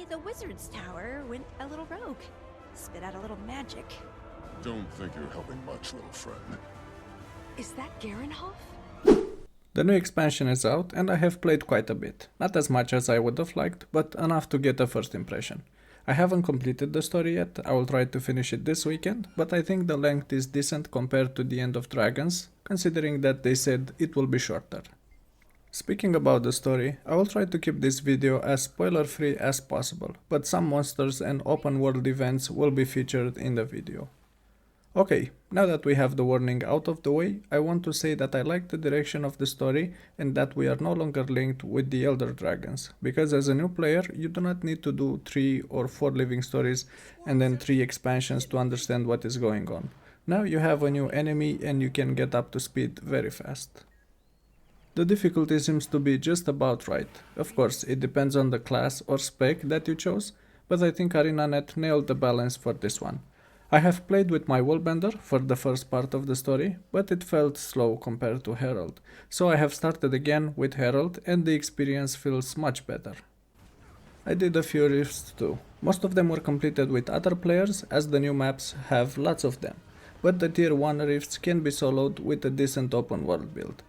the wizard's tower went a little rogue. Spit out a little magic. Don't think you're helping much, little friend. Is that Garenhoff? The new expansion is out and I have played quite a bit. Not as much as I would have liked, but enough to get a first impression. I haven't completed the story yet, I will try to finish it this weekend, but I think the length is decent compared to the End of Dragons, considering that they said it will be shorter. Speaking about the story, I will try to keep this video as spoiler free as possible, but some monsters and open world events will be featured in the video. Okay, now that we have the warning out of the way, I want to say that I like the direction of the story and that we are no longer linked with the Elder Dragons, because as a new player you do not need to do 3 or 4 living stories and then 3 expansions to understand what is going on. Now you have a new enemy and you can get up to speed very fast. The difficulty seems to be just about right. Of course, it depends on the class or spec that you chose, but I think ArenaNet nailed the balance for this one. I have played with my Wallbender for the first part of the story, but it felt slow compared to Herald, so I have started again with Herald and the experience feels much better. I did a few rifts too. Most of them were completed with other players as the new maps have lots of them, but the tier 1 rifts can be soloed with a decent open world build.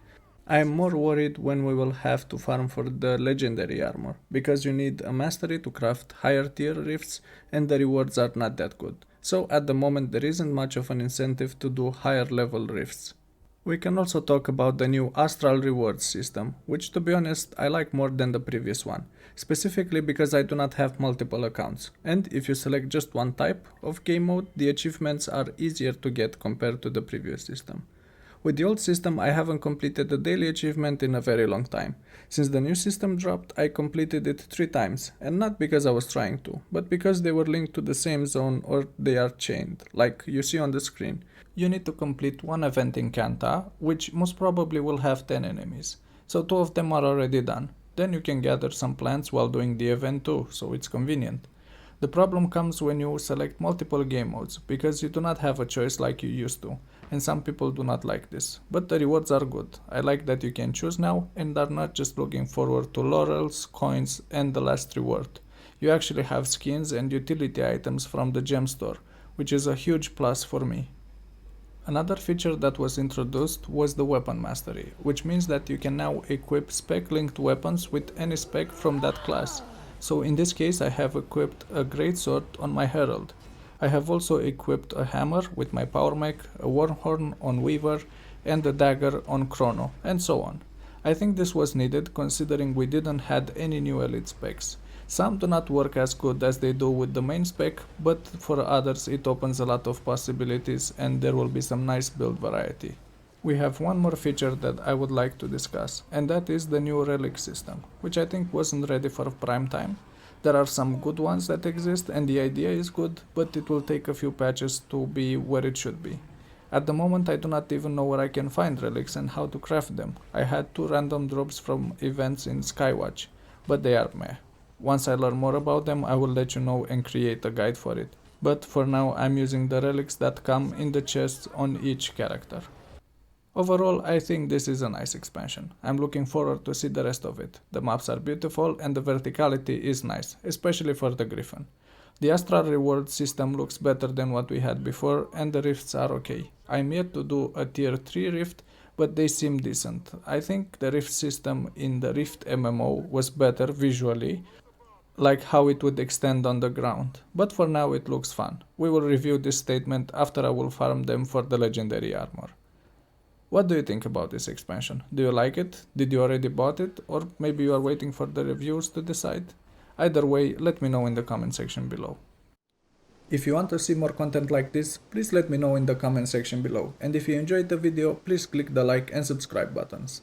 I am more worried when we will have to farm for the legendary armor, because you need a mastery to craft higher tier rifts and the rewards are not that good. So at the moment there isn't much of an incentive to do higher level rifts. We can also talk about the new Astral rewards system, which to be honest I like more than the previous one, specifically because I do not have multiple accounts, and if you select just one type of game mode, the achievements are easier to get compared to the previous system. With the old system I haven't completed a daily achievement in a very long time. Since the new system dropped, I completed it 3 times, and not because I was trying to, but because they were linked to the same zone or they are chained, like you see on the screen. You need to complete one event in Kanta, which most probably will have 10 enemies, so 2 of them are already done. Then you can gather some plants while doing the event too, so it's convenient. The problem comes when you select multiple game modes, because you do not have a choice like you used to, and some people do not like this. But the rewards are good. I like that you can choose now and are not just looking forward to laurels, coins and the last reward. You actually have skins and utility items from the gem store, which is a huge plus for me. Another feature that was introduced was the weapon mastery, which means that you can now equip spec-linked weapons with any spec from that class. So in this case I have equipped a greatsword on my Herald. I have also equipped a hammer with my power mech, a wormhorn on Weaver and a dagger on Chrono, and so on. I think this was needed considering we didn't had any new elite specs. Some do not work as good as they do with the main spec, but for others it opens a lot of possibilities and there will be some nice build variety. We have one more feature that I would like to discuss, and that is the new Relics system, which I think wasn't ready for prime time. There are some good ones that exist and the idea is good, but it will take a few patches to be where it should be. At the moment I do not even know where I can find relics and how to craft them. I had 2 random drops from events in Skywatch, but they are meh. Once I learn more about them I will let you know and create a guide for it. But for now I'm using the relics that come in the chests on each character. Overall, I think this is a nice expansion. I'm looking forward to see the rest of it. The maps are beautiful and the verticality is nice, especially for the Griffin. The Astral reward system looks better than what we had before and the rifts are okay. I'm yet to do a tier 3 rift, but they seem decent. I think the rift system in the Rift MMO was better visually, like how it would extend on the ground. But for now it looks fun. We will review this statement after I will farm them for the legendary armor. What do you think about this expansion? Do you like it? Did you already bought it? Or maybe you are waiting for the reviews to decide? Either way, let me know in the comment section below. If you want to see more content like this, please let me know in the comment section below. And if you enjoyed the video, please click the like and subscribe buttons.